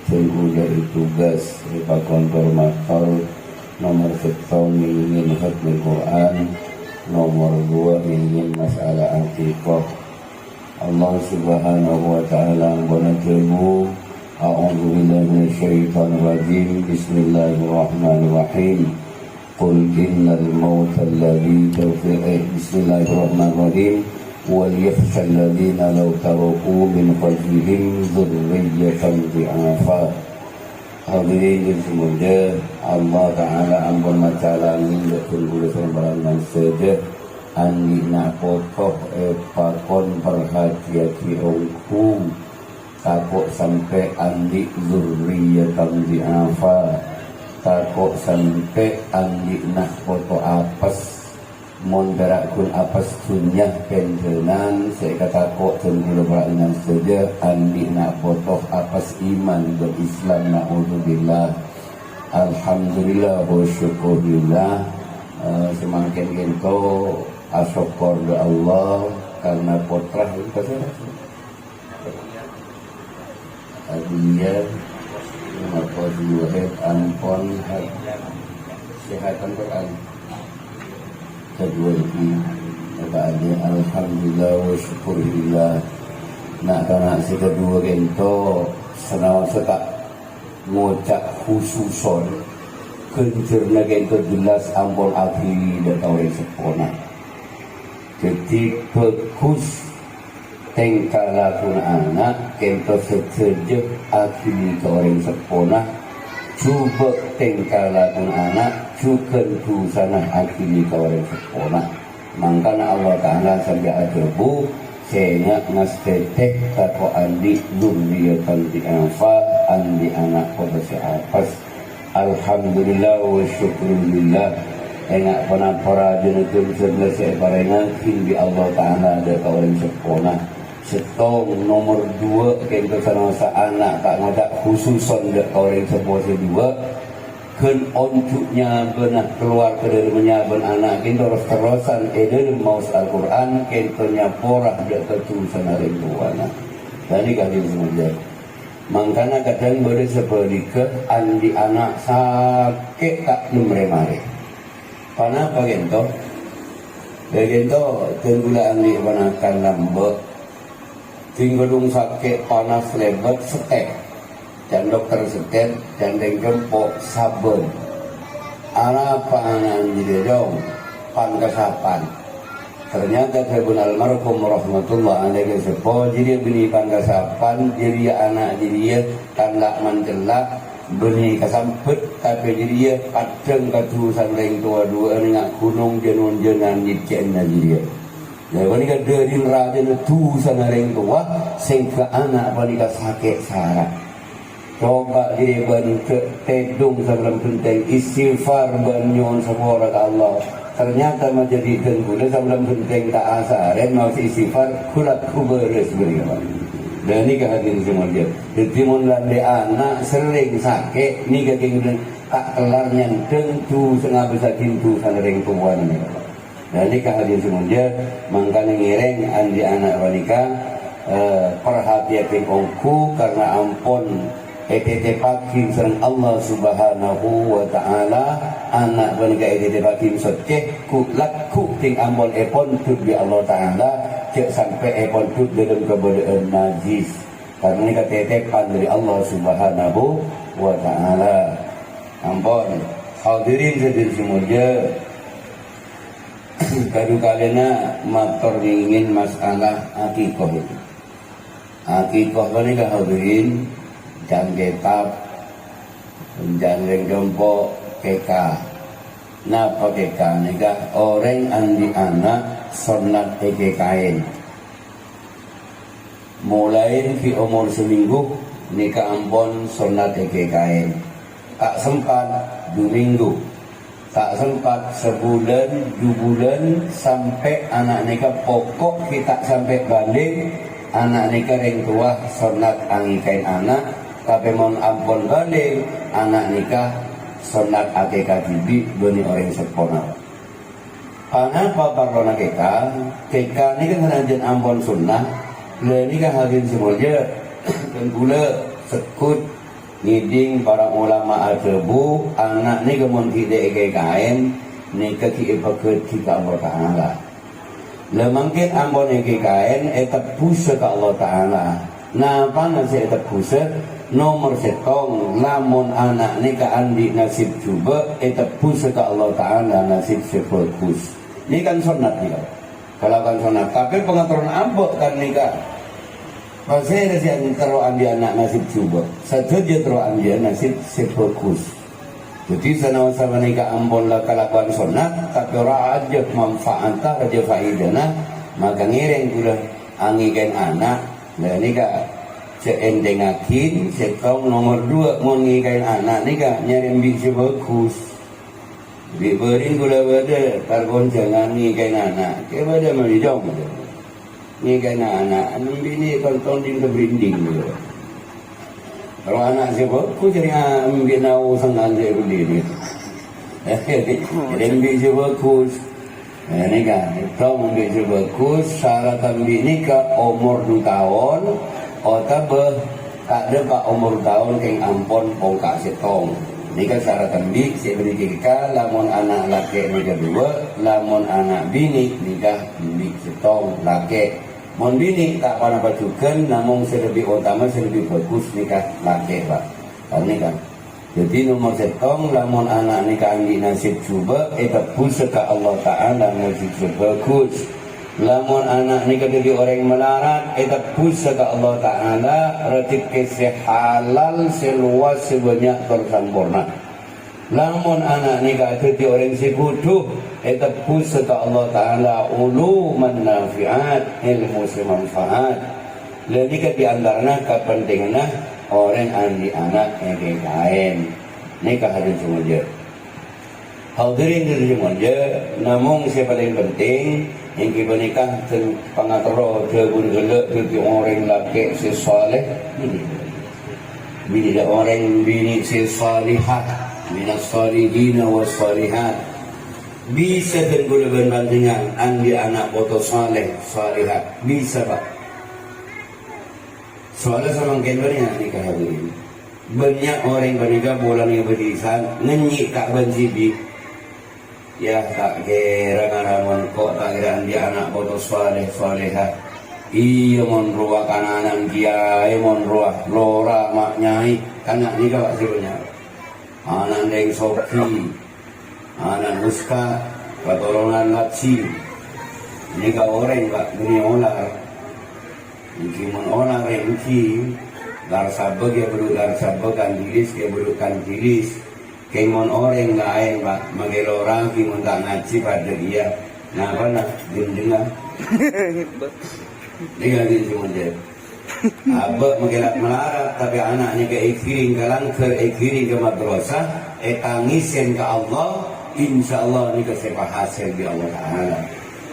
tunggu dari tugas bakon bermakal nomor setong ingin khatmul Quran, nomor 2 ingin masalah akikah. Allah subhanahu wa ta'ala bonatemu a'udzu billahi minasyaitonir rajim. Bismillahirrahmanirrahim. Qul innal mauta alladzi bismillahirrahmanirrahim. وَلْيَخْشَ الَّذِينَ لَوْ تَرَكُوا مِنْ خَلْفِهِمْ ذُرِّيَّةً ضِعَافًا. Hadirin yang semoga Allah Ta'ala ampun macalamin betul boleh sembarangan saja andi nak potoh pakon perhatiati ongku takut sampai andi zurriyatan di'afa, takut sampai andi nak foto apas mon berakun apas sunnah kentenan saya kata kok tenggulo beranan saja andi nak foto apas iman berislam na'udzubillah. Alhamdulillah wa syukurillah, semakin kita asyukur ke Allah karena potrah itu saja adiyah maka diwahid ampon sehatan Quran kedua ini kepada alhamdulillah wa syukurillah. Nak tanah si kedua gento senawan setak ngocak khususon kencerna gento jelas ampun akhiri dan tawai sepona ketika kus tengkala pun anak gento setuju akhiri tawai sepona cuba tengkala pun anak cukan tu sana akhiri kawalan sepona. Mangkana Allah Ta'ala sampai ajabu sehingga ngastetek tako andi zurriyatan di'afa andi anak pada seapas. Alhamdulillah wa syukurillah. Enak panapara jenukun sebelah parengan hingga Allah Ta'ala ada kawalan sepona. Setong nomor 2 kento sana sa anak tak ngodak khususon dak kawalan sepona kedua ken oncuknya benah keluar ke dari menyaban anak kento terus-terusan dalam maus Al-Quran kentonya porah dak ketulisan rinduana. Tadi kali semuanya mangkana kadang boleh seperti ke andi anak sakit tak nemre-mare panapa gento gento tenggula andi panakan lambek tinggalung sakit panas lebat setek dan dokter setet dan dengkempok sabun apa anak jadi dong pangkasapan ternyata kebun almarhum rahmatullah alaihi sepo jadi bini pangkasapan jadi anak jadi tandak mancelak beni kasampet tapi jadi padeng katusan lain tua dua dengan gunung jenun jenan nyicen jadi ya panika dari raja tu sana lain tua sehingga anak panika sakit sarah. Coba dia ke tedung sebelum penting istighfar banyon semua Allah ternyata menjadi tenggula sebelum penting tak asaren mau istighfar kulat kuberes beriman dan ini kehadiran semua dia ditimun lande anak sering sakit ni kegeng tak kelar nyanteng tu setengah besar pintu sanering tuan ni dan ini kehadiran semua dia mangkana ngireng andi anak wanita perhatian ongku karena ampun ETT pakim serang Allah subhanahu wa ta'ala anak benika ETT pakim socek ku laku ting ambon epon tut bi Allah ta'ala cek sampai epon tut dalam keberadaan najis karena ini ketetepan dari Allah subhanahu wa ta'ala. Ampun hadirin sedih semuanya kadu kalena matur ingin masalah akikoh itu akikoh benika hadirin dan kitab menjalin jompo keka napa keka nika orang andi anak sunat eke kain mulai di umur seminggu nika ampun sunat eke kain tak sempat 2 minggu tak sempat sebulan 2 bulan sampai anak nika pokok kita sampai balik anak nika ring tua sunat angi kain anak tapi mohon ampun balik anak nikah sunat akikah bibi bani orang sepona. Panapa parona keka ini kan hanajan ampun sunnah le ini kan hadin semuanya dan gula sekut ngiding para ulama al-tebu anak ni kemun tidak kain ni kaki ipaket kita Allah Ta'ala lemangkin ambon kain etapus ke Allah Ta'ala napa nasi etapus nomor setong lamun anak ni ka andi nasib cuba etapus ke Allah Ta'ala nasib sefokus ni kan sunat ni kalau kan sunat tapi pengaturan ambok kan ni ka pasal yang teruan dia anak nasib cuba, saja dia teruan dia nasib sefokus. Jadi sana-sana nikah ampun lah kelakuan sunat, tapi orang aja manfaatnya aja faedahnya, maka ngiring pula angikan anak, dan nikah seendengakin, setong nomor 2 mau ngikan anak nikah nyari biji bagus. Diberi pula pada targon jangan ngikan anak, kepada melidong. Ni kan anak bini kontong di berinding gitu. Kalau anak siapa, aku cari ambil nau sangat dia berdiri. Jadi ambil siapa bagus. Ni kan, kalau ambil siapa bagus, syarat ambil ni ke umur 2 tahun, atau tak ada pak umur tahun keng ampon bongkak setong. Ni kan syarat ambil, saya beri kita, lamun anak laki ni kedua, lamun anak bini nikah ambil setong laki. Mon bini tak pernah pacukan, namun lebih utama lebih bagus nikah laki pak. Ini kan. Jadi nomor setong, lamun anak nikah andi nasib cuba, etapus ke Allah Ta'ala nasib bagus. Lamun anak nikah jadi orang melarat, etapus ke Allah Ta'ala rezeki sehalal seluas sebanyak tersempurna. Lamun anak nikah jadi orang sekutu etapus ke Allah Ta'ala ulu manfaat ilmu semanfaat. Dan nikah diantaranya kepentingannya orang andi anak yang kain nikah hadis semuanya. Hadirin dari semuanya, namun yang paling penting yang kita nikah pengatur jebun gelak jadi orang laki sesoleh ini. Bila orang bini sesolihah minas salihina was salihat bisa tergolong bandingan andi anak foto saleh salihat bisa pak soalnya sama kendarnya nikah hadirin banyak orang bernikah bulan yang berisan ngenyik tak benci ya tak kira ngaraman kok tak kira andi anak foto saleh salihat iya mon ruah kananan kiai mon ruah lora mak nyai anak nikah pak sebenarnya anak deng sofi, anak muska, patolongan lapsi. Ini kau orang pak dunia olar, mungkin olar mungkin dar sabeg ya berdua dar sabeg kan diris ya berdua kan diris. Kemon orang lain pak, manggil orang kemon tak ngaji pada dia. Nah apa nak dengar? Dia lagi cuma dia. Abah mengelak melarat tapi anaknya ke ikiring ke langker ikiring ke madrasah tangisin ke Allah insyaallah ni kesepah hasil di Allah Ta'ala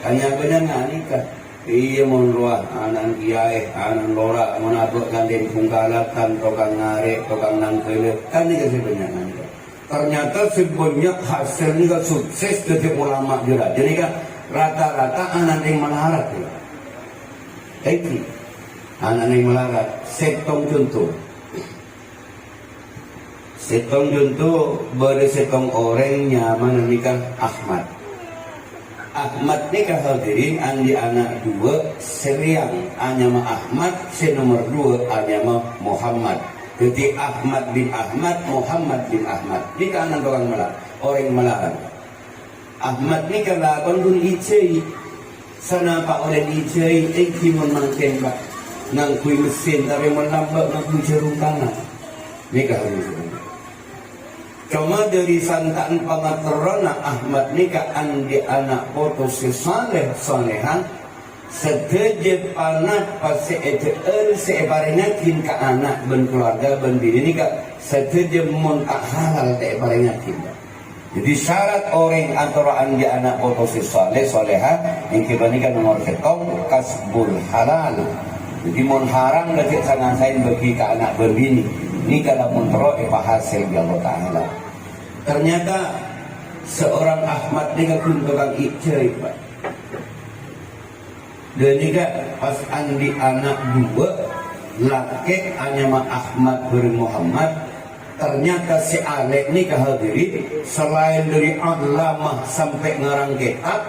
hanya benar nikah iya monruah anak kiai anak lora menabuk gandeng pungkalakan tokang ngarik tokang nangkele kan ni kesepahnya nikah ternyata sebanyak hasil nikah sukses dari ulama juga jadi kan rata-rata anak yang melarat anak yang melarat, setong contoh ber setong orangnya mana nikah Ahmad nikah hadirin andi anak 2 seriang anyama Ahmad nomor 2 anyama Muhammad jadi Ahmad bin Ahmad Muhammad bin Ahmad nikah anak orang melarat Ahmad nikah lakon pun icai sana pak oleh icai kimun mangken pak nang kui mesin tapi melambat nang kui jarum tangan nikah ini cuma dari santaan pangaterana Ahmad nikah andi anak foto sesaleh solehan sedejep anak pasti sebaringakin ke anak ben keluarga ben bini nikah sedejep montak halal sebaringakin jadi syarat orang antara andi anak foto sesaleh solehan yang kita nikah nomor setong kasbul halal jadi mohon haram dari sangat saya bagi ke anak berbini ini kalau mentero hasil di Allah Ta'ala ternyata seorang Ahmad ni pun tukang icai pak dan juga pas andi anak 2 laki hanya Ahmad bin Muhammad ternyata si Alek ni hadirin selain dari alamah sampai ngarang kitab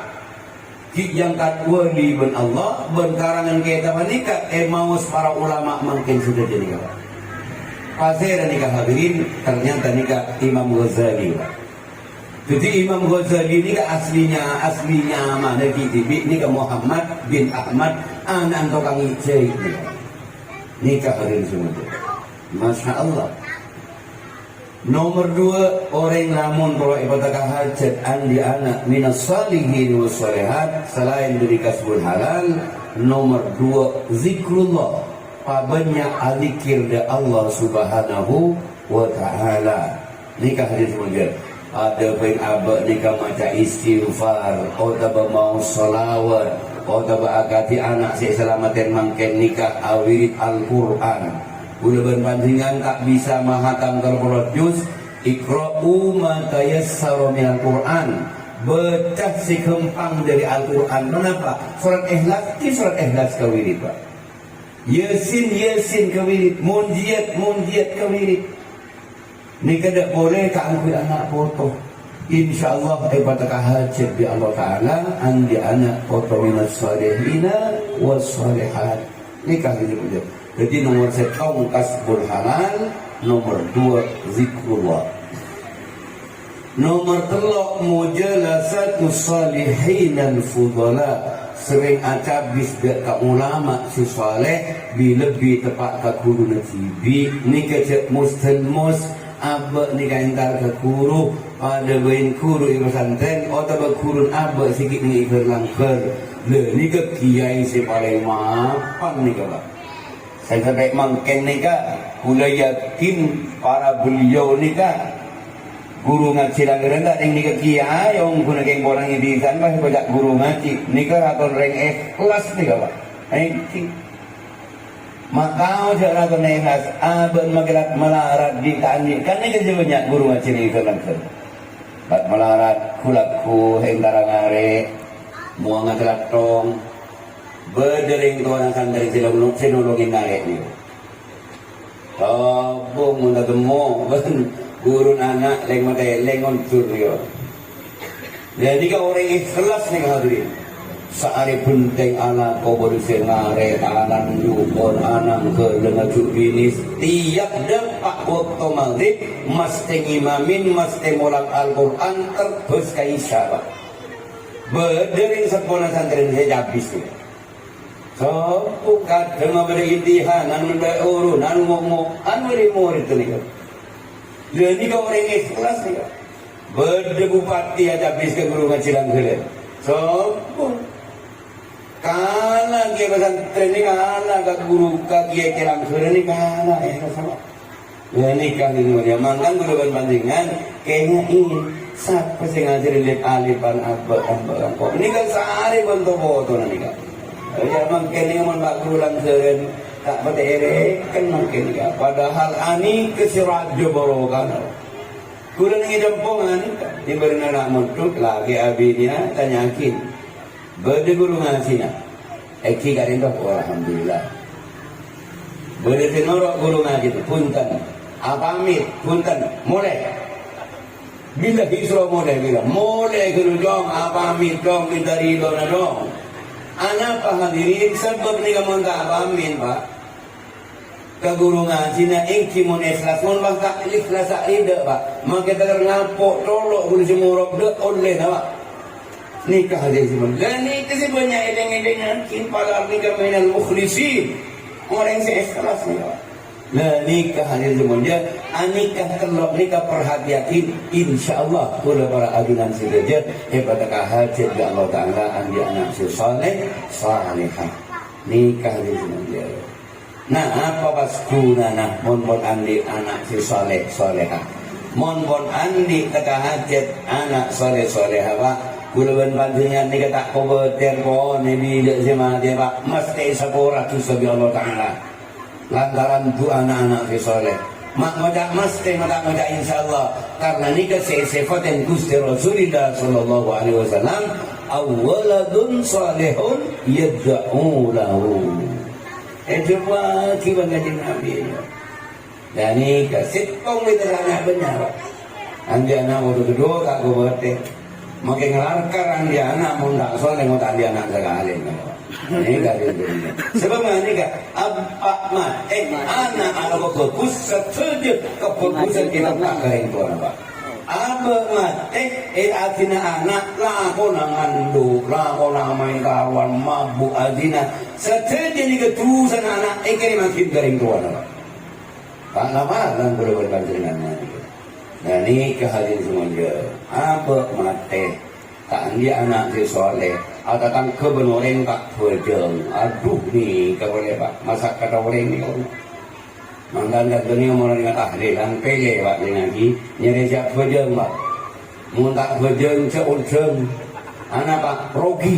yang kat wali ben Allah ben karangan kitab nikah maus para ulama makin sudah jadi kawan pasir nikah hadirin ternyata nikah Imam Ghazali. Jadi Imam Ghazali ini aslinya mana gitu nikah Muhammad bin Ahmad anak tukang ijai nikah hadirin semua. Masya Allah. Nomor 2 orang lamun kalau ibadah hajat andi anak minas salihin wa salihat selain dari kasbul halal. Nomor 2 zikrullah pabanyak alikir da Allah subhanahu wa ta'ala. Nikah hadir semuanya ada bain abad nikah macam istighfar atau mau salawat atau agati anak si selamatin mangken nikah awirid Al-Quran. Udah berbandingan tak bisa mahatam terperot juz ikra'u ma tayassara minal Qur'an baca si kempang dari Al-Quran. Kenapa? Surat Ikhlas di surat Ikhlas kawirid Pak. Yasin kawirid, munjiat kawirid. Ini kada boleh kangkui anak foto. InsyaAllah ibadah hajat di Allah Ta'ala andi anak foto minas salihina was salihat. Nikah ini punya. Jadi nomor 1 kasbul halal, nomor 2 zikrullah. Nomor 3 mujalasatu salihin al-fudala. Sering acabis dekat ulama si saleh lebih tepat ke guru najibi ni kecek mustelmus abak ni kaintar ke guru ada bain guru ibu santren atau guru abak sikit ni ikut langker le ni ke kiai si paling mapan ni ke Pak. Saya sampai mangken ni kak, pula yakin para beliau ni kak guru ngaji langgaran tak yang ni kak kiai yang guna keng orang ini kan bah banyak guru ngaji ni kak atau reng ikhlas ni kak Pak. Ini makau cara kena ikhlas abang magerak melarat di tani kan ni kerja banyak guru ngaji ni kak langgar. Bat melarat kulaku hengkara ngare muang ngagerak tong berdering tuan akan dari sinologin naik ni. Bung mula temu gurun anak leng matai lengon suryo. Jadi kau orang ikhlas ni hadirin. Saari penting anak kau berusia ngare anak jupon anak ke dengan binis tiap dapat waktu maghrib mesti ngimamin mesti mulak Al-Quran terus kaisah. Berdering sepuluh santri saya habis tu. So, bukan dengan berintihan, anu urun, anu rimur itu ni. Jadi kau orang ikhlas ni. Berdebupati ada habis ke guru ngaji langgaran. So, kana dia pesantren ni kana ke guru kiai langgaran ni kana sama. Ya nikah ni dia mangkan guru bandingan kayaknya ini siapa sih ngajarin lihat alifan abad kok ini kan sehari bentuk foto nanti kan. Ya mungkin yang berulang seren tak berterek kan mungkin ya. Padahal ani kesirajo barokan. Kurang ini dempongan diberi anak mentuk lagi abinya tanyakin. Berde guru ngasihnya. Eki karin dah alhamdulillah. Berde tenor guru ngaji itu punten. Apa amit punten mulai. Bila kisro mulai guru dong apa amit dong minta ridho na dong. Anak pak hadirin sebab ni kamu tak amin Pak ke guru ngaji na ingki mun ikhlas mun bang tak ikhlas tak ida Pak maka kita ngapok tolok guru semurok dek oleh na Pak nikah hadirin semua dan itu sih banyak eleng-elengan kin pada nikah minal mukhlisin orang yang ikhlas ni Pak nah nikah hadirin semua dia nikah telok nikah perhatiatin insyaallah pula para ajunan sedaja hebataka hajat di Allah Ta'ala andi anak si saleh salihah nikah hadirin semua dia nah apa pas gunana mon andi anak si saleh salihah mon andi taka hajat anak saleh salihah Pak kulaban panjenengan nikah tak kobeter ko nebi sama dia Pak mesti sapora tu sabi Allah Ta'ala lantaran tu anak-anak fi soleh mak madak mesti madak insyaallah karena nikah sifat yang Gusti Rasulullah sallallahu alaihi wasallam awaladun salihun yad'u lahu coba kiban ngaji Nabi Dan ini kesitong itu anak benar Pak. Andi anak waktu kedua tak gue berarti makin ngelarkar andi anak mau tak soalnya mau tak andi anak sekali. Ini gak ada. Sebab ini kan apa anak fokus setuju kefokusan kita tak kering tuan Pak. Apa mati artinya anak lako nangandu lako nang main kawan mabuk adina setuju ni keterusan anak kini makin kering tuan Pak. Pak lama dan berbantu dengan mati. Nah ini kehadiran semuanya. Apa mati tak dia anak si soleh atau kan kebenaran tak berjeng. Aduh nih keboleh Pak masak kata boleh ni orang. Mangga dunia mulai dengan tahlilan pele Pak dengan lagi nyari siap berjeng Pak. Mun tak berjeng seujeng anak Pak rogi.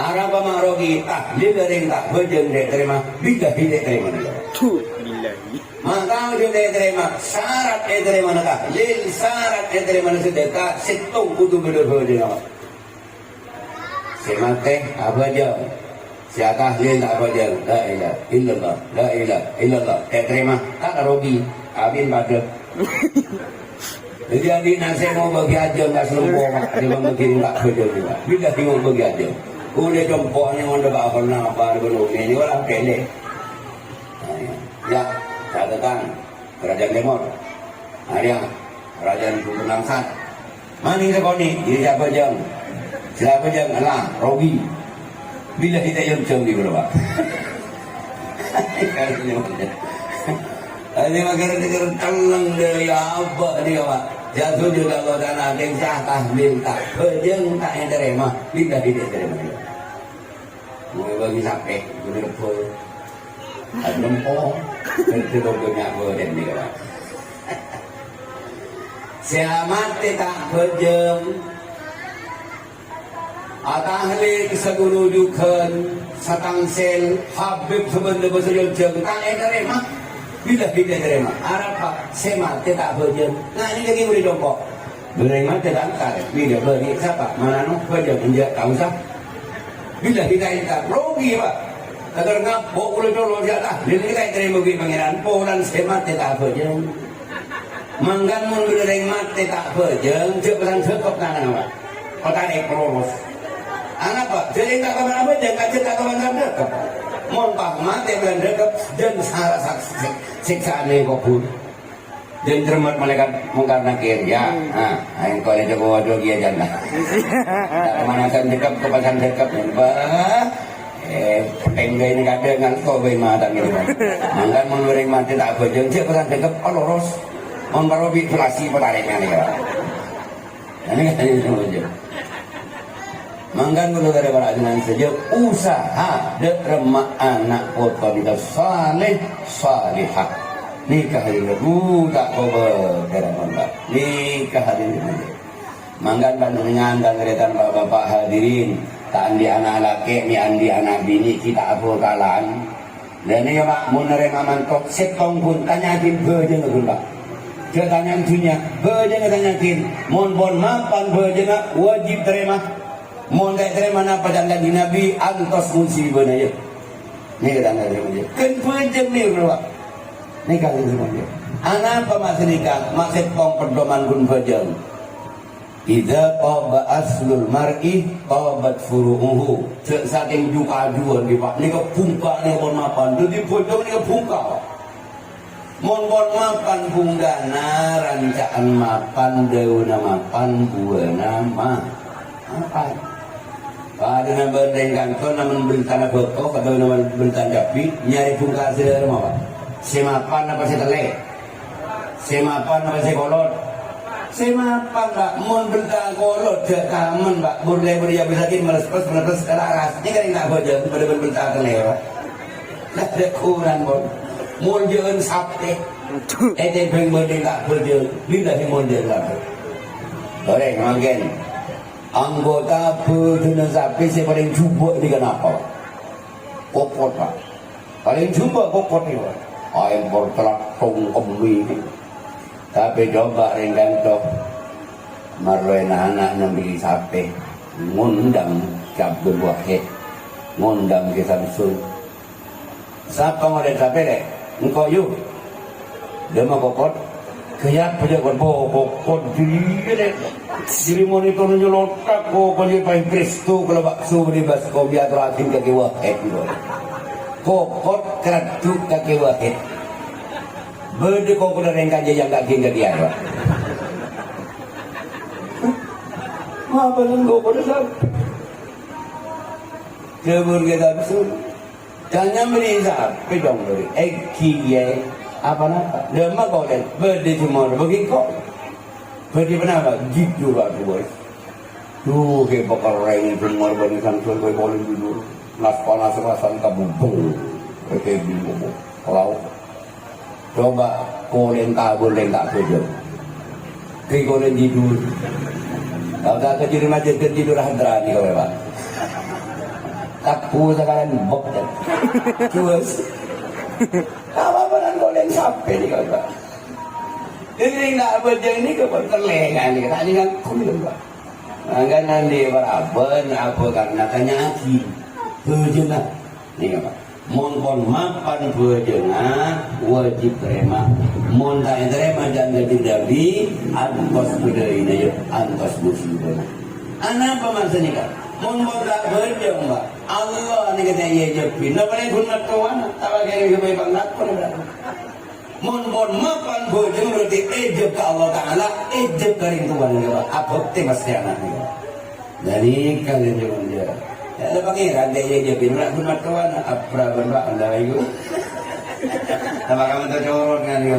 Arab mak rogi tahlil dari tak berjeng dek terima bila dek terima dia. Maka dia terima syarat dia terima nak lil syarat dia terima sedekah setung kudu bener-bener awak. Semate apa aja. Siapa lil apa aja. La ilaha illallah. La ilaha illallah. Dia terima tak rugi. Abin pada. Jadi adik nasi mau bagi aja tak selumpur dia membagi tak betul juga. Bila tengok bagi aja. Udah jompo ni orang dah pernah apa belum ni orang pele. Ya. Catatan Kerajaan Timur ada Kerajaan Penangsat mani sekoni jadi siapa jeng Allah rogi bila kita yang di berapa ini makanya dengar telang dari apa dia Pak jatuh juga kalau dan ada yang sah tahlil tak bejeng tak yang terima bila tidak terima mulai bagi sampai bener-bener ada lempong itu banyak berden ni kawan. Siamat tak berjem atahli kesegurujukan satangsel habib sebenarnya bersejujung tak terima bila tidak terima Arab Pak siamat tak berjem nah ini lagi boleh jompo berima tidak angkat bila beri siapa mana nak berjem injak tak usah bila tidak tak rugi Pak. Agar ngapok ulo dolo dia lah. Dia kita terima bagi pangeran. Polan semate tak berjeng. Manggan mun bereng mate tak berjeng. Cek pesan sekop tangan apa? Kota ekros. Anak Pak. Jadi tak kawan apa jeng. Kacet tak kawan dekap. Mon Pak mate belan dekap. Dan salah siksaan ni kopun. Dan cermat malaikat mungkar nakir ya. Ayo kau ni coba wajah dia janda. Tak kemanasan dekap kepasan dekap. Penggay ni kata dengan kau bagaimana tak gitu kan? Mangkan menurut mati tak berjeng, dia pesan dekap loros, membarobi inflasi petariknya ni kan? Ini kan ini semua je. Mangkan menurut daripada dengan saja usaha derma anak kota kita saleh salihah. Nikah ini tak kau berderak nikah ini. Mangkan dengan dan keretan bapak hadirin. Tak andi anak laki, ni andi anak bini, kita apa kalan. Dan ini Pak, mau nerima mantok, setong pun, tanyakin berjeng ke Pak. Dia tanya tunya, berjeng tanyakin. Mohon bon mapan berjeng, wajib terima. Mohon tak terima napa jangan di Nabi, antos musibah aja. Ini kata anda terima aja. Kan berjeng ni Pak. Ini kata terima aja. Anak apa maksud nikah? Maksud pong perdoman pun berjeng. Idza taba aslul mar'i tabat furu'uhu. Saking juga-juga ni Pak. Ni kepungka ni bon mapan. Jadi bojong ni kepungka. Mon bon mapan punggana rancaan mapan dauna mapan buana mapan. Pada nama berdengkan kau nama bentana bekok atau nama bentana japi nyari pungka sedar apa? Semapan apa si telek? Semapan apa si kolot? Semapan Pak, mon bentang kolot je kamen Pak, boleh habis lagi meres keras. Ini kan tak baca, pada bentang kelewat. Tak ada kurang bon. Mon jeun sapte. Ete beng berdeng tak berjeun, bila si mon jeun tak. Orang makin anggota berjeun sapi si paling jumbo ni kenapa? Kokot Pak. Paling jumbo kokot ni Pak. Ayam bertelakung kembali ni. Tapi coba ringkan tu marwai anak nambil sape ngundang cap berbuah ngundang ke Samsung Siapa ngode sampai deh? Engkau yuk. Dia mau kokot. Kayak pejabat kokot diri deh. Diri monitor nyolotak kokot dia paling presto kalau bakso di basko biar terakhir kaki wahed gitu. Kokot keratu kaki wahed. Berde kokot ada yang kaji yang kaki apa? Apa yang kokot ada? Kebun kita besul. Jangan beri sampai dong dari ekiye apa-apa. Lama kau dan berde semua bagi kau. Berde apa? Gitu lah tu boy. Tuh ke bakal orang itu semua bagi samsul boy boleh dulu. Nas panas rasan kabubung. Oke bingung. Kalau coba kau yang kabur yang tak kerja. Kau yang tidur. Kalau tak kerja macam tidur hadrani kau lepas. Takpu sekarang bok dan cuas. Apa nan goleng sampai ni kau tak? Ini nak berjeng ni kau terlengan ni kata ni kan kulit kau. Angkat nanti beraben apa karena tanya aki berjenah ni kau. Mon pon mapan berjenah wajib terima. Mon tak terima jangan jadi antos budaya ini antos musibah. Anak apa maksudnya kau? Mun tak berjeng mbak Allah ni kata ye jepin nak boleh guna tuan tak bagi kebaik banget pun berapa mun mapan berjeng berarti ejek ke Allah Ta'ala ejek kering tuan ni mbak apa te pasti anak ni jadi kalian jangan dia ada pangeran dia ye jepin nak guna tuan apa mbak anda itu apa kamu tercorot kan dia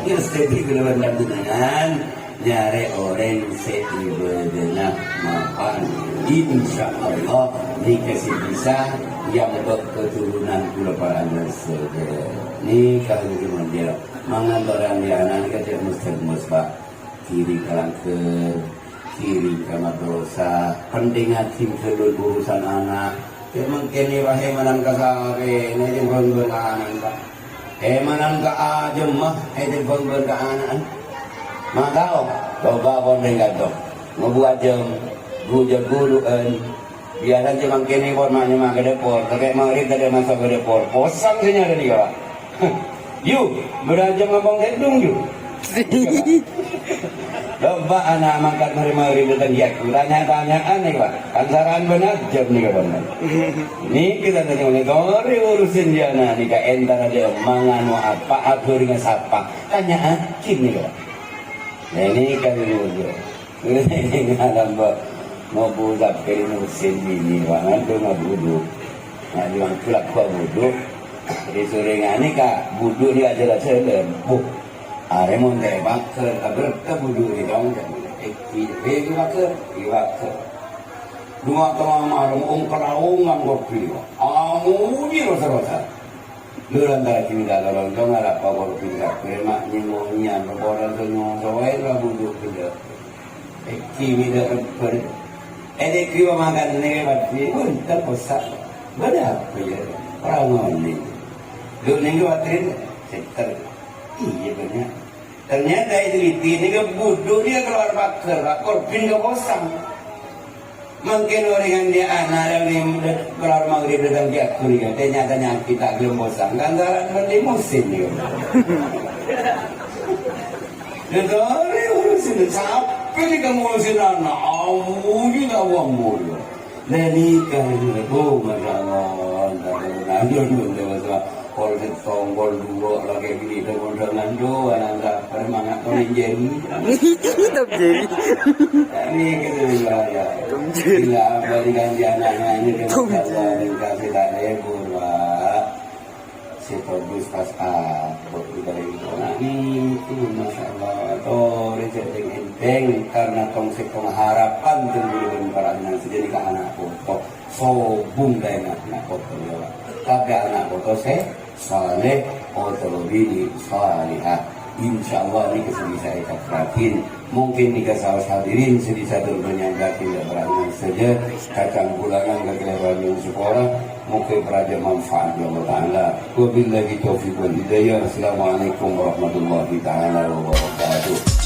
ini studi kena benar dengan nyari orang setibanya mapan insya Allah dikasih bisa yang berketurunan pula para saudara ni kalau dia mengantarkan dia anak kecil musbah kiri kalangker kiri kamar dosa penting hati seluruh urusan anak memang kini wahai manang kasare ini jengkol anak manang ka ajemah jengkol anak Makau, coba pun dengan tu, ngebuat jam, guluan, biasa cuma kini pun mana ke depor, terkait magrib tadi masuk ke depor, posang saja ada dia. You, berajam ngomong gedung you. Coba anak mangkat magrib datang dia, tanya aneh pak, kansaran benar jam ni kawan. Ni kita tanya oleh kori urusin dia nak ni ka entara dia mangan apa dengan siapa, tanya akin ni kawan. Ini kan dulu, ini ngalam mau buat kiri musim ini, wangan tu mau budu, nah di mana kelak kau budu, di sore ni kak budu ni aja lah celem, are mon deh bakar, agar tak budu ni dong, iki bakar, dua teman malam ongkar kopi, amu ni rasa. Luran dari sini dah kalau dong ada apa kalau pindah kerana nyemunya berboran semua soal lah bujuk kerja. Kimi dah ber. Kiwa makan ni berarti pun tak besar. Berapa ya orang ni. Lu ni khawatir sekitar iya banyak. Ternyata itu ni ke budu dia keluar bakar pindah kosong. Mungkin orang dia anak yang keluar maghrib datang dia kuliah. Ternyata kita belum bosan. Gantaran berarti musim ni. Dari urusin sampai ni kamu urusin anak. Amu juga wamu. Leni kan itu masalah. Nanti ada Kol setong, kol dua, lagi gini dengan dengan dua, anak permangat kau jadi. Tak jadi. Ini kita ya. Bila berikan dia anak-anak ini dengan Allah kasih tak lebur, pak. Setobus pas waktu dari itu. Nah itu masalah. Oh, rezeki enteng karena tong sekong harapan tentu para anak sejadi ke anak foto. Sobung dengan anak foto dia. Tapi anak foto saleh otolobini salihah. Insyaallah ini kesini saya katakan mungkin jika sahabat hadirin sedih satu menyangka tidak berani saja kacang pulangan ke kelewatan yang sekolah mungkin beraja manfaat Allah Ta'ala. Wabillahi taufiq wal hidayah. Assalamualaikum warahmatullahi ta'ala wabarakatuh.